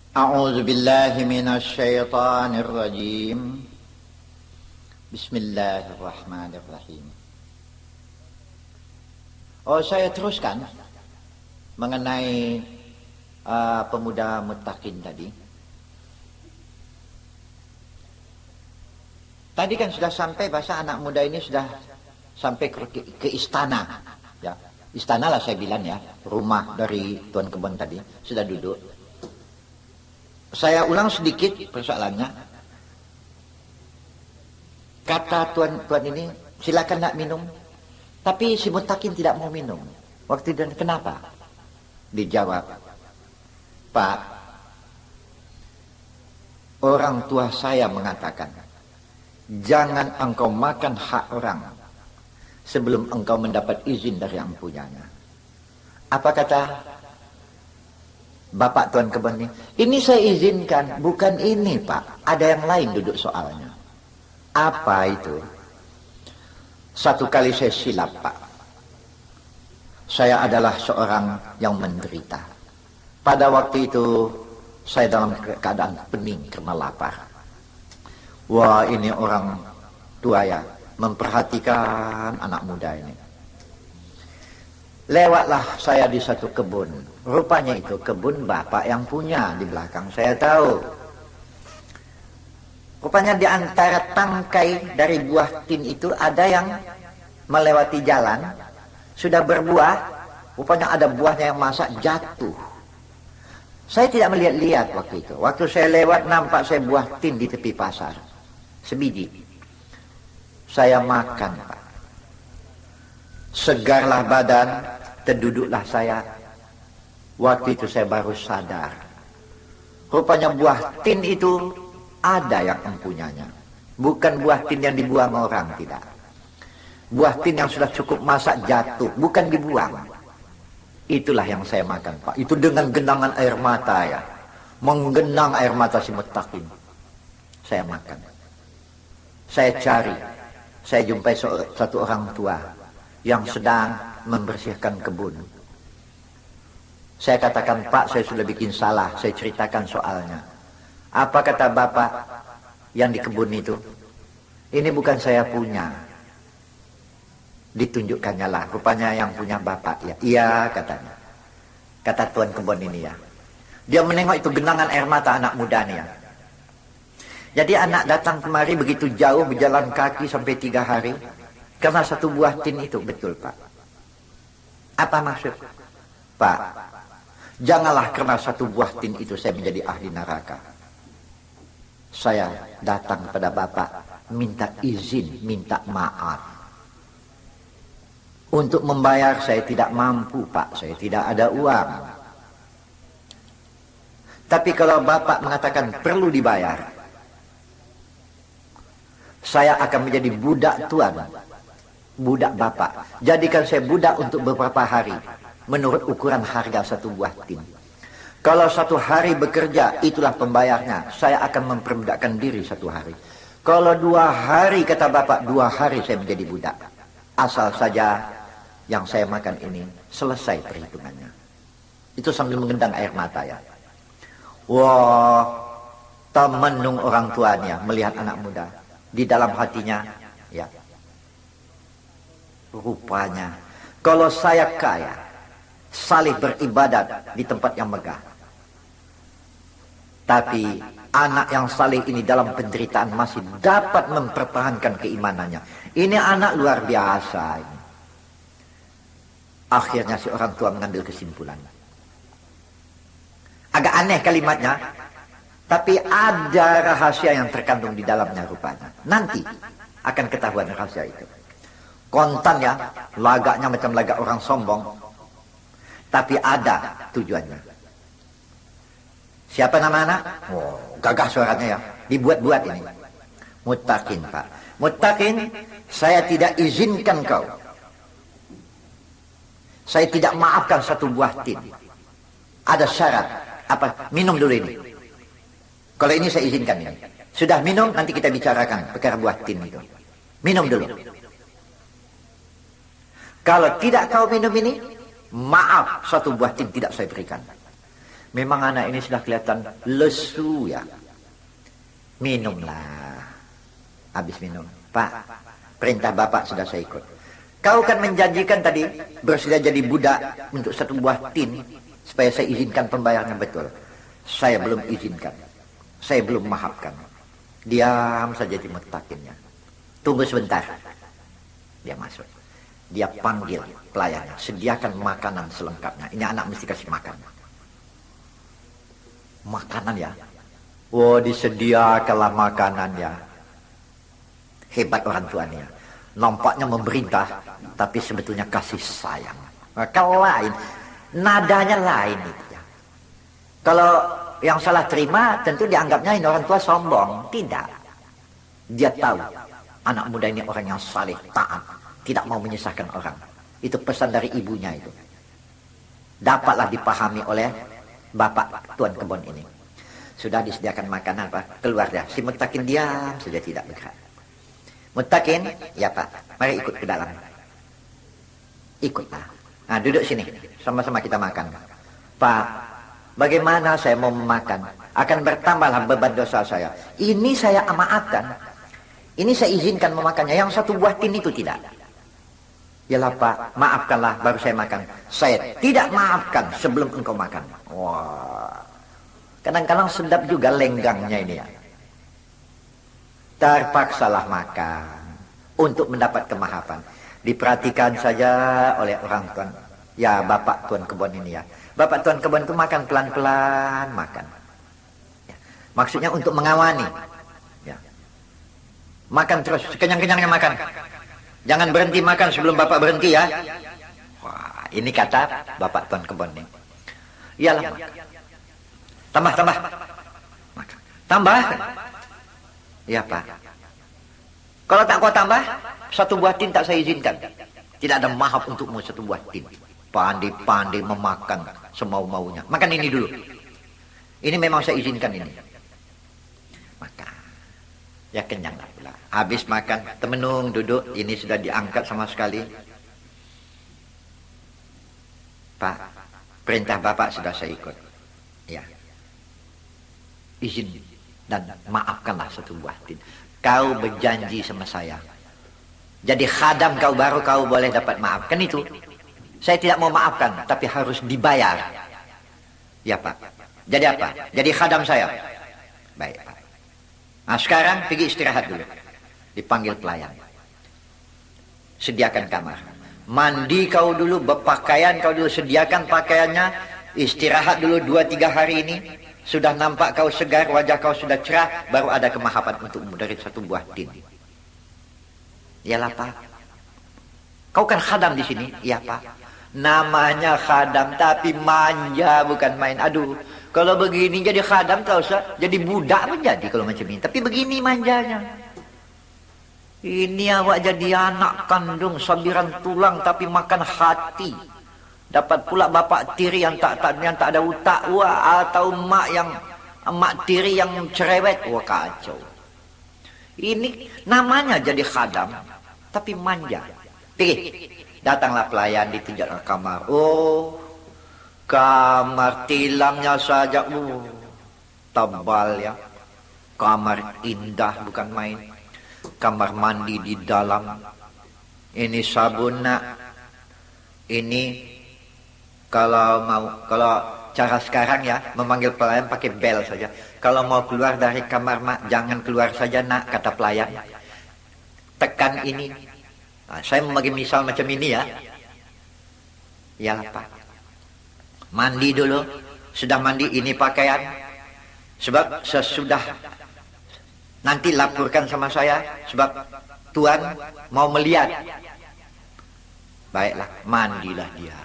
أعوذ بالله من الشيطان الرجيم. بسم الله الرحمن الرحيم. Saya teruskan mengenai pemuda muttaqin tadi. Tadi kan sudah sampai bahasa anak muda ini sudah sampai ke istana. Ya, istana lah saya bilang ya, rumah dari Tuan Kebon tadi sudah duduk. Saya ulang sedikit persoalannya. Kata tuan ini, silakan nak minum. Tapi si muttaqin tidak mau minum. Waktu itu kenapa? Dijawab, Pak, orang tua saya mengatakan, jangan engkau makan hak orang sebelum engkau mendapat izin dari yang punyanya. Apa kata Bapak Tuan Kebon ini saya izinkan, bukan ini Pak, ada yang lain duduk soalnya. Apa itu? Satu kali saya silap Pak. Saya adalah seorang yang menderita. Pada waktu itu saya dalam keadaan pening karena lapar. Wah, ini orang tua ya, memperhatikan anak muda ini. Lewatlah saya di satu kebun. Rupanya itu kebun bapak yang punya di belakang. Saya tahu. Rupanya di antara tangkai dari buah tin itu ada yang melewati jalan. Sudah berbuah. Rupanya ada buahnya yang masak jatuh. Saya tidak melihat-lihat waktu itu. Waktu saya lewat nampak saya buah tin di tepi pasar. Sebiji. Saya makan Pak. Segarlah badan. Terduduklah saya. Waktu itu saya baru sadar. Rupanya buah tin itu ada yang mempunyanya. Bukan buah tin yang dibuang orang, tidak. Buah tin yang sudah cukup masak jatuh, bukan dibuang. Itulah yang saya makan Pak. Itu dengan genangan air mata ya. Menggenang air mata si muttaqin. Saya makan. Saya cari. Saya jumpai satu orang tua yang sedang membersihkan kebun. Saya katakan, Pak, saya sudah bikin salah. Saya ceritakan soalnya. Apa kata Bapak yang di kebun itu? Ini bukan saya punya. Ditunjukkannya lah. Rupanya yang punya Bapak ya. Iya katanya. Kata Tuan Kebon ini ya. Dia menengok itu genangan air mata anak muda nih ya. Jadi anak datang kemari begitu jauh, berjalan kaki sampai 3 hari. Karena satu buah tin itu. Betul Pak. Apa maksud? Pak, janganlah karena satu buah tin itu saya menjadi ahli neraka. Saya datang kepada Bapak, minta izin, minta maaf. Untuk membayar saya tidak mampu Pak, saya tidak ada uang. Tapi kalau Bapak mengatakan perlu dibayar, saya akan menjadi budak Tuan. Budak Bapak. Jadikan saya budak untuk beberapa hari. Menurut ukuran harga satu buah tin. Kalau 1 hari bekerja, itulah pembayarnya. Saya akan memperbudakkan diri 1 hari. Kalau 2 hari, kata Bapak, 2 hari saya menjadi budak. Asal saja yang saya makan ini selesai perhitungannya. Itu sambil mengendang air mata ya. Wah, temenung orang tuanya melihat anak muda. Di dalam hatinya, ya. Rupanya, kalau saya kaya, saleh beribadat di tempat yang megah. Tapi anak yang saleh ini dalam penderitaan masih dapat mempertahankan keimanannya. Ini anak luar biasa ini. Akhirnya si orang tua mengambil kesimpulan. Agak aneh kalimatnya, tapi ada rahasia yang terkandung di dalamnya rupanya. Nanti akan ketahuan rahasia itu. Kontan ya, lagaknya macam lagak orang sombong. Tapi ada tujuannya. Siapa nama anak? Oh, gagah suaranya ya. Dibuat-buat ini. Muttaqin Pak. Muttaqin, saya tidak izinkan kau. Saya tidak maafkan satu buah tin. Ada syarat. Apa? Minum dulu ini. Kalau ini saya izinkan ini. Sudah minum, nanti kita bicarakan perkara buah tin itu. Minum dulu. Kalau tidak kau minum ini, maaf, satu buah tin tidak saya berikan. Memang anak ini sudah kelihatan lesu ya. Minumlah. Habis minum. Pak, perintah bapak sudah saya ikut. Kau kan menjanjikan tadi bersedia jadi budak untuk satu buah tin supaya saya izinkan pembayarannya betul. Saya belum izinkan. Saya belum maafkan. Diam saja di mutakinnya. Tunggu sebentar. Dia masuk. Dia panggil pelayannya. Sediakan makanan selengkapnya. Ini anak mesti kasih makan. Makanan ya. Oh, disediakanlah makanan ya. Hebat orang tuanya. Nampaknya memerintah, tapi sebetulnya kasih sayang. Kalau lain, nadanya lain itu ya. Kalau yang salah terima, tentu dianggapnya ini orang tua sombong. Tidak. Dia tahu anak muda ini orang yang saleh, taat, tidak mau menyusahkan orang. Itu pesan dari ibunya itu. Dapatlah dipahami oleh bapak tuan kebun ini. Sudah disediakan makanan, Pak. Keluar dia. Si Mutakin diam saja tidak bergerak. Mutakin, ya Pak. Mari ikut ke dalam. Ikutlah. Nah, duduk sini. Sama-sama kita makan. Pak, bagaimana saya mau memakan? Akan bertambahlah beban dosa saya. Ini saya maafkan. Ini saya izinkan memakannya. Yang satu buah tin itu tidak. Yalah Pak, maafkanlah baru saya makan. Saya tidak maafkan sebelum engkau makan. Wah. Kadang-kadang sedap juga lenggangnya ini ya. Terpaksalah makan untuk mendapat kemaafan. Diperhatikan saja oleh orang tuan. Ya bapak tuan kebun ini ya. Bapak tuan kebun itu makan pelan-pelan makan. Ya. Maksudnya untuk mengawani. Ya. Makan terus, sekenyang-kenyangnya makan. Jangan berhenti makan sebelum bapak berhenti ya. Wah, ini kata bapak tuan kebun ini. Iyalah. Tambah. Tambah. Ya Pak. Kalau tak kau tambah, satu buah tin tak saya izinkan. Tidak ada maaf untukmu satu buah tin. Pandai-pandai memakan semau-maunya. Makan ini dulu. Ini memang saya izinkan ini. Makan. Ya kenyanglah pula. Habis makan, temenung duduk. Ini sudah diangkat sama sekali. Pak, perintah bapak sudah saya ikut. Ya. Izin dan maafkanlah satu buah tin. Kau berjanji sama saya. Jadi khadam kau baru kau boleh dapat maaf. Kan itu. Saya tidak mau maafkan, tapi harus dibayar. Ya Pak. Jadi apa? Jadi khadam saya. Baik Pak. Nah sekarang pergi istirahat dulu. Dipanggil pelayan. Sediakan kamar. Mandi kau dulu, berpakaian kau dulu, sediakan pakaiannya. Istirahat dulu 2-3 hari ini. Sudah nampak kau segar, wajah kau sudah cerah, baru ada kemahapan untukmu dari satu buah tin. Iyalah Pak. Kau kan khadam di sini, iya Pak. Namanya khadam, tapi manja bukan main. Aduh, kalau begini jadi khadam kau jadi budak menjadi kalau macam ini. Tapi begini manjanya. Ini awak jadi anak kandung sabiran tulang tapi makan hati. Dapat pula bapak tiri yang tak ada utak, wah, atau mak tiri yang cerewet, wah kacau. Ini namanya jadi khadam, tapi manja. Pergi, datanglah pelayan ditunjuk ke kamar. Oh, kamar tilangnya saja, tebal ya. Kamar indah bukan main. Kamar mandi di dalam. Ini sabun nak. Ini kalau cara sekarang ya, memanggil pelayan pakai bel saja. Kalau mau keluar dari kamar mak, jangan keluar saja nak, kata pelayan. Tekan ini. Nah, saya membagi misal macam ini ya. Ya Pak. Mandi dulu. Sudah mandi, ini pakaian. Sebab sesudah nanti laporkan sama saya. Sebab Tuan mau melihat. Baiklah, mandilah dia.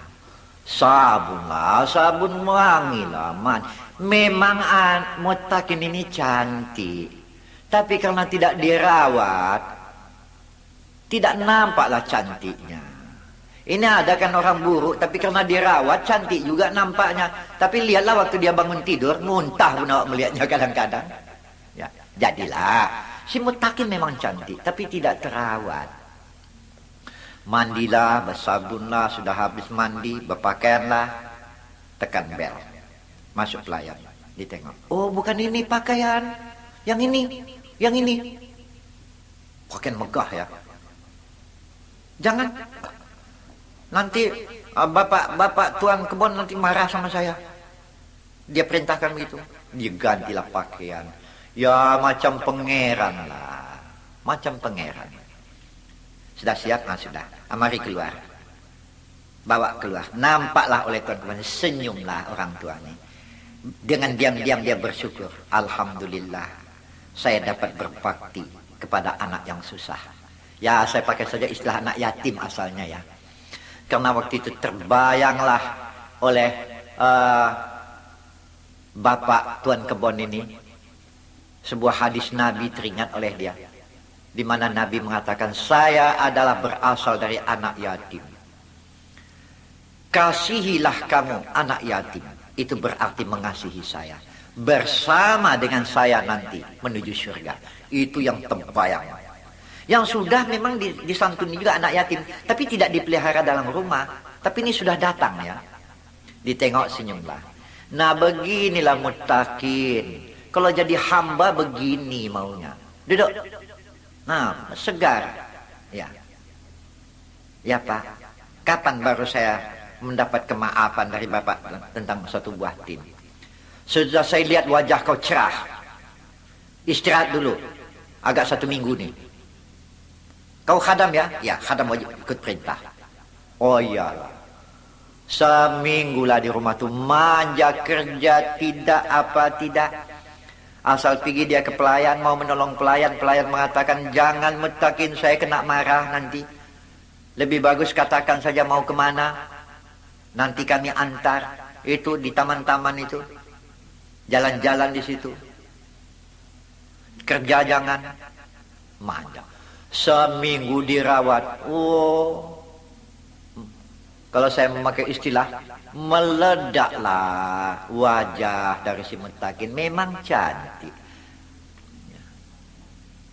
Sabunlah, sabun wangi lah man. Memang Mutakin ini cantik, tapi karena tidak dirawat, tidak nampaklah cantiknya. Ini ada kan orang buruk, tapi karena dirawat cantik juga nampaknya. Tapi lihatlah waktu dia bangun tidur, muntah pun awak melihatnya kadang-kadang. Ya, jadilah si Mutakin memang cantik, tapi tidak terawat. Mandilah, bersabunlah, sudah habis mandi, berpakaianlah, tekan bel. Masuk pelayan, ditengok. Oh, bukan ini pakaian. Yang ini, yang ini. Pakaian megah ya. Jangan. Nanti bapak tuan kebun nanti marah sama saya. Dia perintahkan begitu. Dia gantilah pakaian. Ya macam pangeran lah. Macam pangeran. Sudah siap? Nah, sudah. Mari keluar. Bawa keluar. Nampaklah oleh tuan kebun. Senyumlah orang tua ini. Dengan diam-diam dia bersyukur. Alhamdulillah. Saya dapat berbakti kepada anak yang susah. Ya, saya pakai saja istilah anak yatim asalnya ya. Karena waktu itu terbayanglah oleh bapak tuan kebon ini sebuah hadis Nabi teringat oleh dia, di mana Nabi mengatakan, saya adalah berasal dari anak yatim. Kasihilah kamu anak yatim, itu berarti mengasihi saya. Bersama dengan saya nanti menuju surga. Itu yang terbayang. Yang sudah memang disantuni juga anak yatim, tapi tidak dipelihara dalam rumah. Tapi ini sudah datang ya. Ditengok senyumlah. Nah beginilah muttaqin. Kalau jadi hamba begini maunya. Duduk. Nah segar. Ya. Ya Pak. Kapan baru saya mendapat kemaafan dari Bapak tentang satu buah tin? Sudah saya lihat wajah kau cerah. Istirahat dulu. Agak 1 minggu nih. Kau khadam ya? Ya, khadam wajib ikut perintah. Oh iyalah. Seminggulah di rumah tuh manja kerja tidak apa tidak. Asal pergi dia ke pelayan mau menolong pelayan, pelayan mengatakan jangan muttaqin, saya kena marah nanti. Lebih bagus katakan saja mau kemana. Nanti kami antar. Itu di taman-taman itu. Jalan-jalan di situ. Kerja jangan. Manja. Seminggu dirawat. Oh. Kalau saya memakai istilah, meledaklah wajah dari si muttaqin. Memang cantik.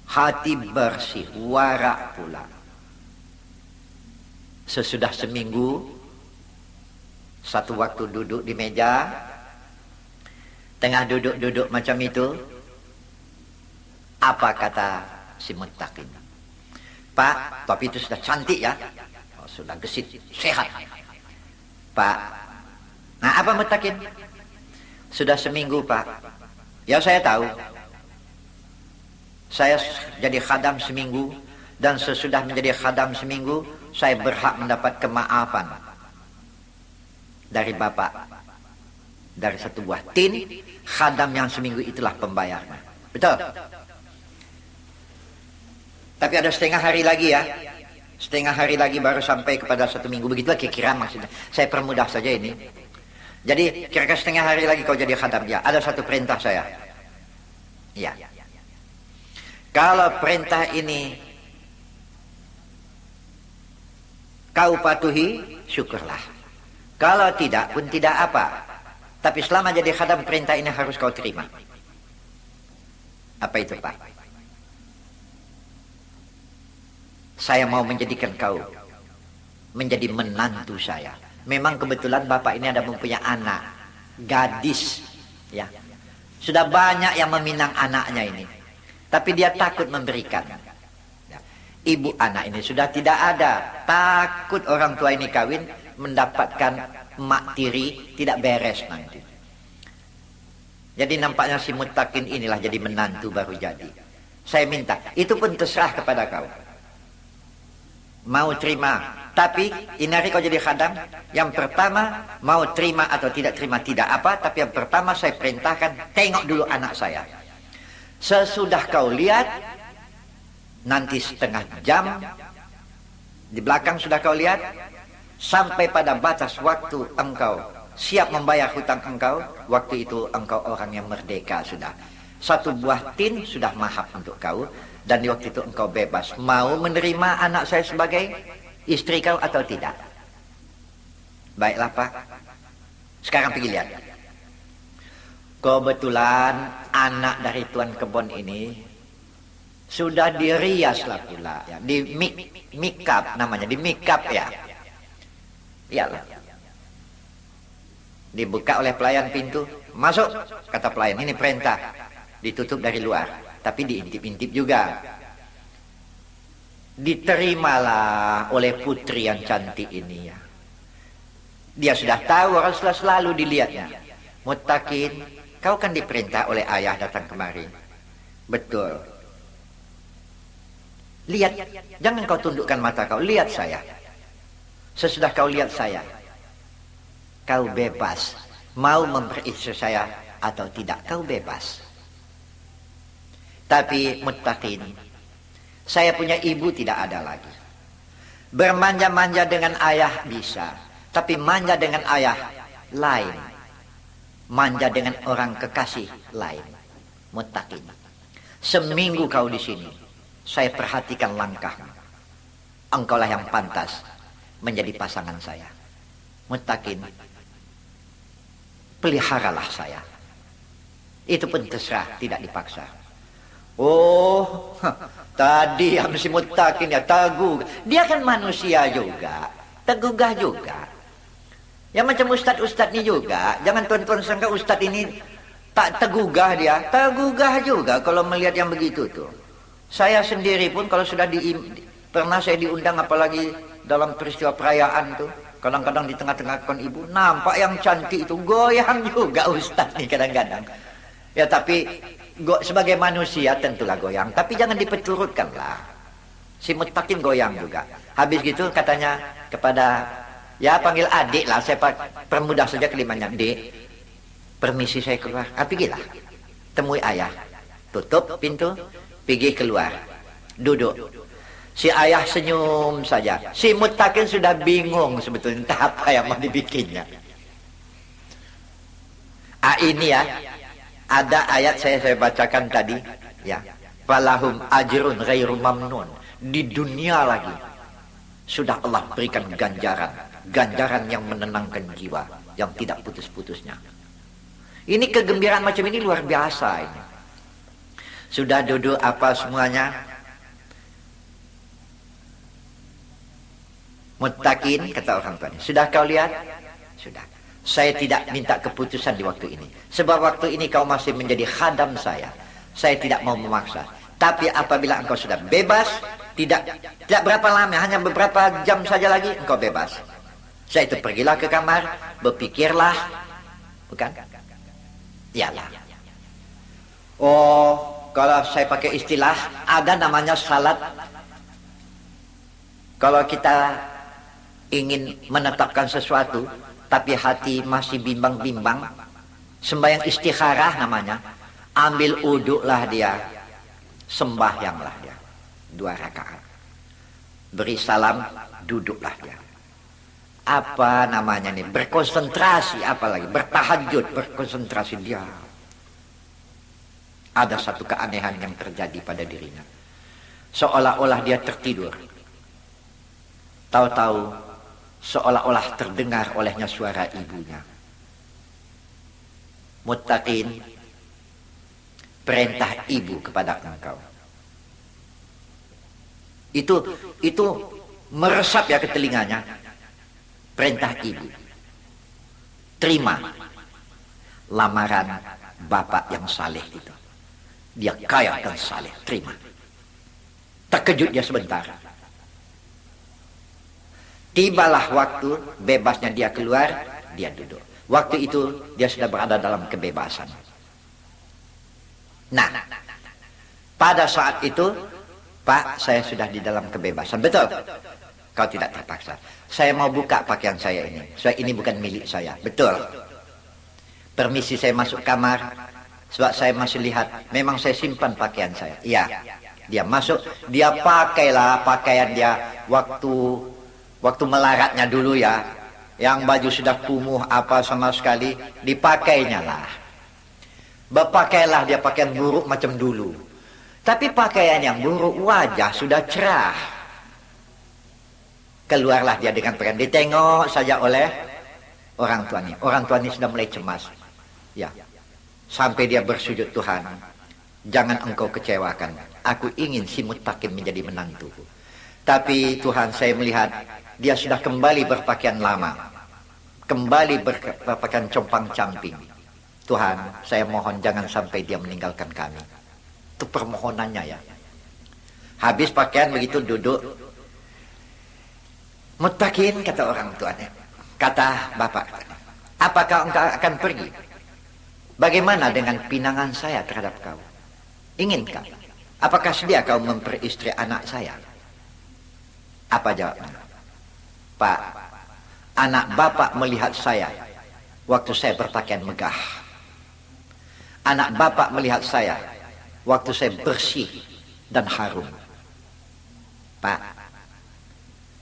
Hati bersih, warak pula. Sesudah seminggu, satu waktu duduk di meja, tengah duduk-duduk macam itu, apa kata si muttaqin? Pak, tapi itu sudah cantik ya. Oh, sudah gesit, sehat. Pak, nah apa muttaqin? Sudah seminggu Pak. Ya saya tahu. Saya jadi khadam seminggu. Dan sesudah menjadi khadam seminggu, saya berhak mendapat kemaafan dari Bapak. Dari satu buah tin, khadam yang seminggu itulah pembayarnya. Betul? Tapi ada setengah hari lagi ya. Setengah hari lagi baru sampai kepada 1 minggu. Begitulah kira-kira maksudnya. Saya permudah saja ini. Jadi kira-kira setengah hari lagi kau jadi khadam ya. Ada satu perintah saya. Ya. Kalau perintah ini kau patuhi, syukurlah. Kalau tidak pun tidak apa. Tapi selama jadi khadam perintah ini harus kau terima. Apa itu Pak? Saya mau menjadikan kau menjadi menantu saya. Memang kebetulan Bapak ini ada mempunyai anak gadis ya. Sudah banyak yang meminang anaknya ini. Tapi dia takut memberikan. Ya. Ibu anak ini sudah tidak ada. Takut orang tua ini kawin mendapatkan mak tiri tidak beres nanti. Jadi nampaknya si muttaqin inilah jadi menantu baru jadi. Saya minta, itu pun terserah kepada kau. Mau terima, tapi ini hari kau jadi khadam. Yang pertama mau terima atau tidak terima tidak apa, tapi yang pertama saya perintahkan tengok dulu anak saya. Sesudah kau lihat, nanti setengah jam di belakang sudah kau lihat, sampai pada batas waktu engkau siap membayar hutang engkau, waktu itu engkau orang yang merdeka sudah. Satu buah tin sudah mahap untuk kau. Dan di waktu itu engkau bebas. Mau menerima anak saya sebagai istri kau atau tidak? Baiklah Pak. Sekarang pergi lihat. Kebetulan anak dari tuan kebun ini sudah dirias lah pula. Ya. Di make up namanya. Di make up ya. Iyalah. Dibuka oleh pelayan pintu. Masuk, kata pelayan. Ini perintah. Ditutup dari luar. Tapi diintip-intip juga. Diterimalah oleh putri yang cantik ini ya. Dia sudah tahu Rasulullah selalu dilihatnya. Muttaqin, kau kan diperintah oleh ayah datang kemari. Betul. Lihat, jangan kau tundukkan mata kau. Lihat saya. Sesudah kau lihat saya, kau bebas. Mau memperistri saya atau tidak, kau bebas. Tapi muttaqin, saya punya ibu tidak ada lagi. Bermanja-manja dengan ayah bisa, tapi manja dengan ayah lain. Manja dengan orang kekasih lain. Muttaqin, seminggu kau di sini, saya perhatikan langkahmu. Engkaulah yang pantas menjadi pasangan saya. Muttaqin, peliharalah saya. Itu pun terserah, tidak dipaksa. Oh, tadi yang si Muttaqin ya tergugah. Dia kan manusia juga, tergugah juga. Ya macam ustad-ustad ini juga. Jangan tuan-tuan sangka ustad ini tak tergugah dia. Tergugah juga kalau melihat yang begitu tuh. Saya sendiri pun kalau sudah pernah saya diundang apalagi dalam peristiwa perayaan tuh. Kadang-kadang di tengah-tengah kon ibu nampak yang cantik itu goyang juga ustad nih kadang-kadang. Ya tapi sebagai manusia tentulah goyang, tapi jangan diperturutkan lah. Si Muttaqin goyang juga. Habis gitu katanya kepada, ya panggil adik lah, saya permudah saja kalimatnya, Dek, permisi saya keluar. Pergilah, temui ayah. Tutup pintu, pergi keluar, duduk. Si ayah senyum saja. Si Muttaqin sudah bingung sebetulnya entah apa yang mau dibikinnya. Ini ya, ada ayat saya bacakan tadi ya, falahum ajrun ghairu mamnun. Di dunia lagi sudah Allah berikan ganjaran yang menenangkan jiwa, yang tidak putus-putusnya. Ini kegembiraan macam ini luar biasa ini. Sudah duduk apa semuanya, Muttaqin kata orang tuanya, sudah kau lihat? Sudah. Saya tidak minta keputusan di waktu ini. Sebab waktu ini kau masih menjadi khadam saya. Saya tidak mau memaksa. Tapi apabila engkau sudah bebas, tidak berapa lama, hanya beberapa jam saja lagi, engkau bebas. Saya itu pergilah ke kamar, berpikirlah. Bukan? Iyalah. Oh, kalau saya pakai istilah, ada namanya salat. Kalau kita ingin menetapkan sesuatu, tapi hati masih bimbang-bimbang, sembahyang istikharah namanya. Ambil uduklah dia, sembahyanglah dia 2 rakaat, beri salam, duduklah dia. Apa namanya nih, berkonsentrasi, apalagi bertahajud, berkonsentrasi dia. Ada satu keanehan yang terjadi pada dirinya, seolah-olah dia tertidur. Tahu-tahu seolah-olah terdengar olehnya suara ibunya. Muttaqin, perintah ibu kepada engkau. Itu meresap ya ke telinganya. Perintah ibu. Terima lamaran bapak yang saleh itu. Dia kaya dan saleh, terima. Terkejut dia sebentar. Tibalah waktu bebasnya dia keluar, dia duduk. Waktu itu dia sudah berada dalam kebebasan. Nah, pada saat itu, Pak, saya sudah di dalam kebebasan. Betul? Kau tidak terpaksa. Saya mau buka pakaian saya ini. Sebab ini bukan milik saya. Betul? Permisi saya masuk kamar. Sebab saya masih lihat, memang saya simpan pakaian saya. Iya. Dia masuk, dia pakailah pakaian dia waktu melaratnya dulu ya, yang baju sudah kumuh apa sama sekali, dipakainya lah. Berpakailah dia pakaian buruk macam dulu. Tapi pakaian yang buruk, wajah sudah cerah. Keluarlah dia dengan pakaian, ditengok saja oleh orang tuanya. Orang tuanya sudah mulai cemas. Ya, sampai dia bersujud, Tuhan, jangan engkau kecewakan. Aku ingin si Muttaqin menjadi menantuku. Tapi Tuhan, saya melihat dia sudah kembali berpakaian lama. kembali berpakaian compang-camping. Tuhan, saya mohon jangan sampai dia meninggalkan kami. Itu permohonannya ya. Habis pakaian begitu duduk. Muttaqin, kata orang tuanya. Kata bapak, apakah engkau akan pergi? Bagaimana dengan pinangan saya terhadap kau? Inginkah? Apakah sedia kau memperistri anak saya? Apa jawabnya? Pak, anak bapak melihat saya waktu saya berpakaian megah. Anak bapak melihat saya waktu saya bersih dan harum. Pak,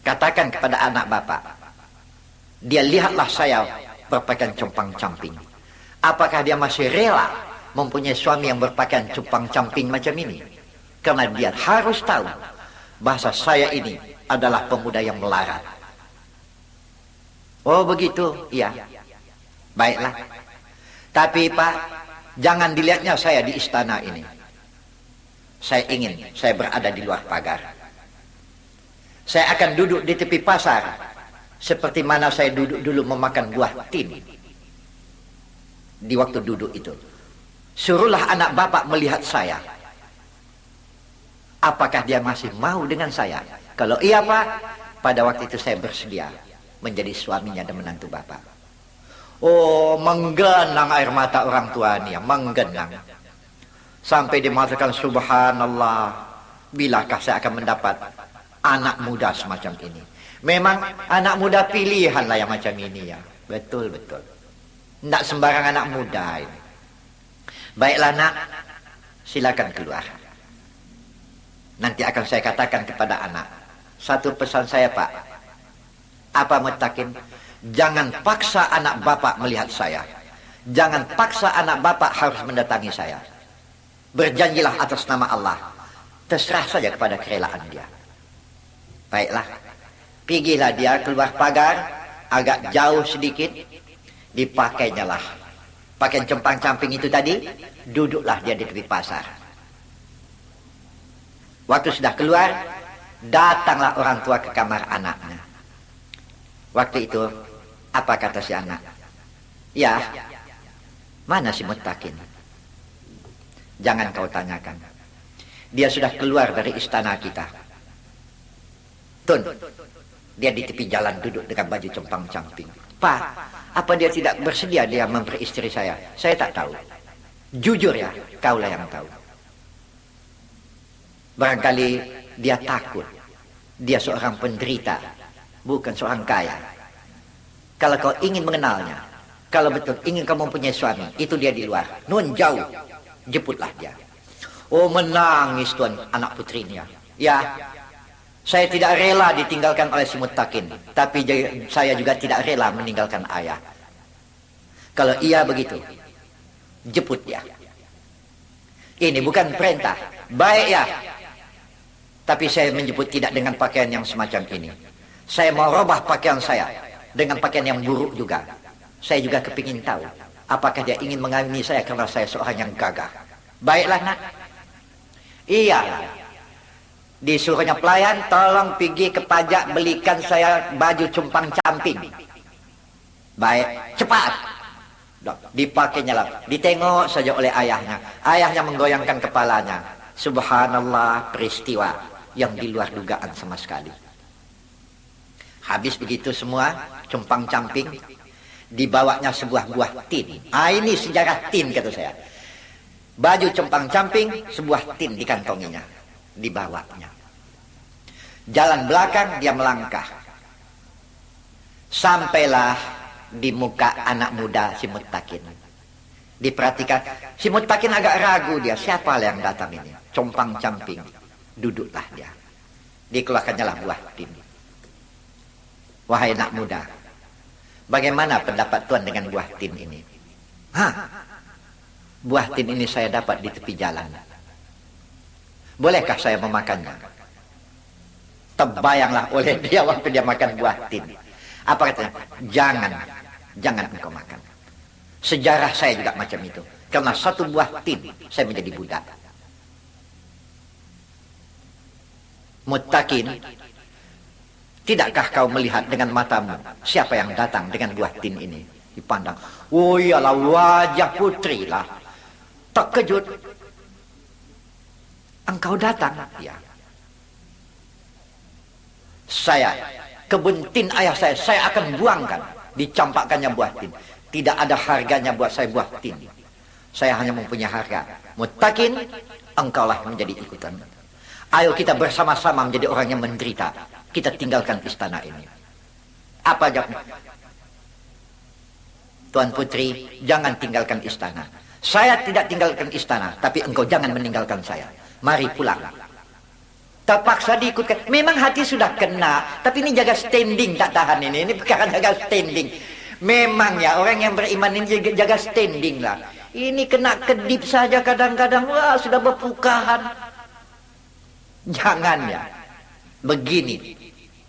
katakan kepada anak bapak, dia lihatlah saya berpakaian compang-camping. Apakah dia masih rela mempunyai suami yang berpakaian compang-camping macam ini? Karena dia harus tahu bahasa saya ini adalah pemuda yang melarat. Oh begitu, iya. Baiklah. Tapi Pak, jangan dilihatnya saya di istana ini. Saya ingin saya berada di luar pagar. Saya akan duduk di tepi pasar seperti mana saya duduk dulu memakan buah tin. Di waktu duduk itu, suruhlah anak bapak melihat saya. Apakah dia masih mau dengan saya? Kalau iya Pak, pada waktu itu saya bersedia menjadi suaminya dan menantu bapak. Oh, menggenang air mata orang tua ini, menggenang. Sampai dia mengatakan, subhanallah, bilakah saya akan mendapat anak muda semacam ini? Memang anak muda pilihan lah yang macam ini ya. Betul, betul. Tidak sembarang anak muda ini. Baiklah nak, silakan keluar. Nanti akan saya katakan kepada anak. Satu pesan saya Pak. Apa Muttaqin? Jangan paksa anak bapak melihat saya. Jangan paksa anak bapak harus mendatangi saya. Berjanjilah atas nama Allah. Terserah saja kepada kerelaan dia. Baiklah. Pergilah dia keluar pagar. Agak jauh sedikit. Dipakainya lah pakaian compang-camping itu tadi. Duduklah dia di tepi pasar. Waktu sudah keluar, datanglah orang tua ke kamar anaknya. Waktu itu, apa kata si anak? Ya, mana si Muttaqin? Jangan kau tanyakan. Dia sudah keluar dari istana kita. Tun, dia di tepi jalan duduk dengan baju compang-camping. Pak, apa dia tidak bersedia dia memperistri saya? Saya tak tahu. Jujur ya, kaulah yang tahu. Barangkali dia takut. Dia seorang penderita, bukan seorang kaya. Kalau kau ingin mengenalnya, kalau betul ingin kamu mempunyai suami, itu dia di luar. Nun jauh, jemputlah dia. Oh menangis tuan anak putrinya. Ya, saya tidak rela ditinggalkan oleh si Muttaqin, tapi saya juga tidak rela meninggalkan ayah. Kalau ia begitu, jemput dia. Ini bukan perintah, baik ya. Tapi saya menjemput tidak dengan pakaian yang semacam ini. Saya mau robah pakaian saya dengan pakaian yang buruk juga. Saya juga kepingin tahu apakah dia ingin mengawini saya karena saya seorang yang gagah. Baiklah nak. Iya. Disuruhnya pelayan, tolong pergi ke pajak belikan saya baju compang-camping. Baik, cepat. Dipakainya lah. Ditengok saja oleh ayahnya. Ayahnya menggoyangkan kepalanya. Subhanallah, peristiwa yang di luar dugaan sama sekali. Habis begitu semua, compang-camping, dibawanya sebuah buah tin. Ini sejarah tin kata saya. Baju compang-camping, sebuah tin dikantonginya, dibawanya. Jalan belakang dia melangkah. Sampailah di muka anak muda si Muttaqin. Diperhatikan, si Muttaqin agak ragu dia, siapa yang datang ini? Compang-camping. Duduklah dia. Dikeluarkannya lah buah tin. Wahai anak muda, bagaimana pendapat tuan dengan buah tin ini? Buah tin ini saya dapat di tepi jalan. Bolehkah saya memakannya? Terbayanglah oleh dia waktu dia makan buah tin. Apa katanya? Jangan engkau makan. Sejarah saya juga macam itu. Karena satu buah tin saya menjadi budak. Muttaqin Tidakkah kau melihat dengan matamu siapa yang datang dengan buah tin ini? Dipandang. Oh iyalah, wajah putri lah. Terkejut. Engkau datang? Ya. Saya, kebun tin ayah saya akan buangkan. Dicampakkannya buah tin. Tidak ada harganya buat saya buah tin. Saya hanya mempunyai harga. Muttaqin, engkaulah menjadi ikutan. Ayo kita bersama-sama menjadi orang yang menderita. Kita tinggalkan istana ini. Apa jawabnya? Tuan Putri, jangan tinggalkan istana. Saya tidak tinggalkan istana, tapi engkau jangan meninggalkan saya. Mari pulang. Terpaksa diikutkan. Memang hati sudah kena, tapi ini jaga standing, tak tahan ini. Ini perkara jaga standing. Memang ya, orang yang beriman ini jaga standing lah. Ini kena kedip saja kadang-kadang, wah sudah berpukahan. Jangan ya. Begini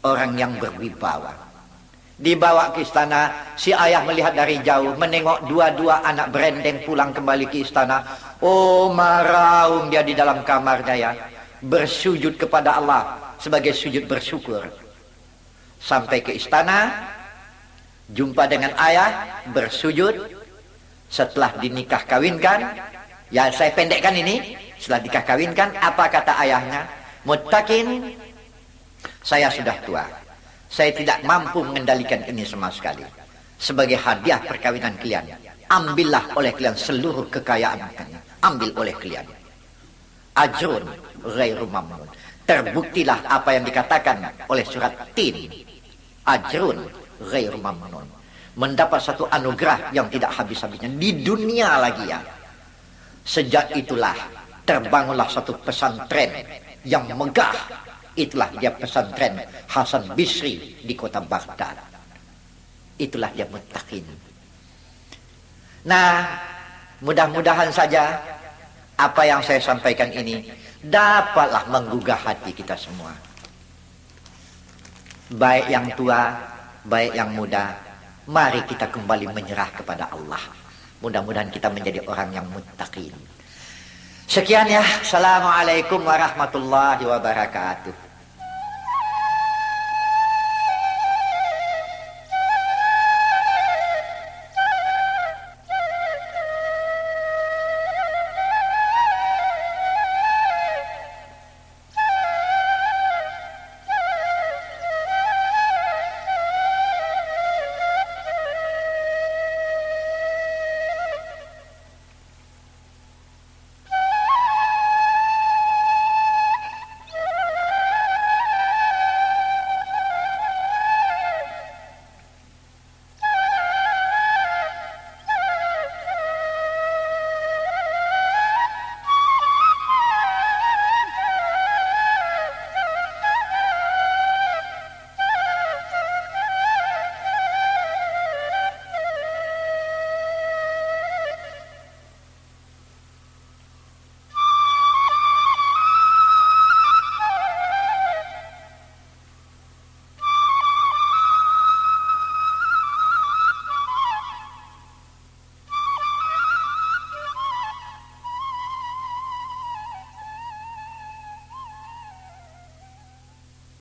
orang yang berwibawa. Dibawa ke istana, si ayah melihat dari jauh, menengok dua-dua anak berendeng pulang kembali ke istana. Oh, maraung dia di dalam kamarnya ya. Bersujud kepada Allah sebagai sujud bersyukur. Sampai ke istana, jumpa dengan ayah, bersujud. Setelah dinikah kawinkan, ya saya pendekkan ini, setelah nikah kawinkan, apa kata ayahnya? Muttaqin, saya sudah tua. Saya tidak mampu mengendalikan ini sama sekali. Sebagai hadiah perkawinan kalian, ambillah oleh kalian seluruh kekayaan kalian. Ambil oleh kalian. Ajrun ghairu mamnun. Terbuktilah apa yang dikatakan oleh surat Tin. Ajrun ghairu mamnun. Mendapat satu anugerah yang tidak habis-habisnya di dunia lagi ya. Sejak itulah terbangunlah satu pesantren yang megah. Itulah dia pesantren Hasan Bisri di kota Baghdad. Itulah dia muttaqin. Nah, mudah-mudahan saja apa yang saya sampaikan ini dapatlah menggugah hati kita semua. Baik yang tua, baik yang muda, mari kita kembali menyerah kepada Allah. Mudah-mudahan kita menjadi orang yang muttaqin. Sekian ya. Assalamualaikum warahmatullahi wabarakatuh.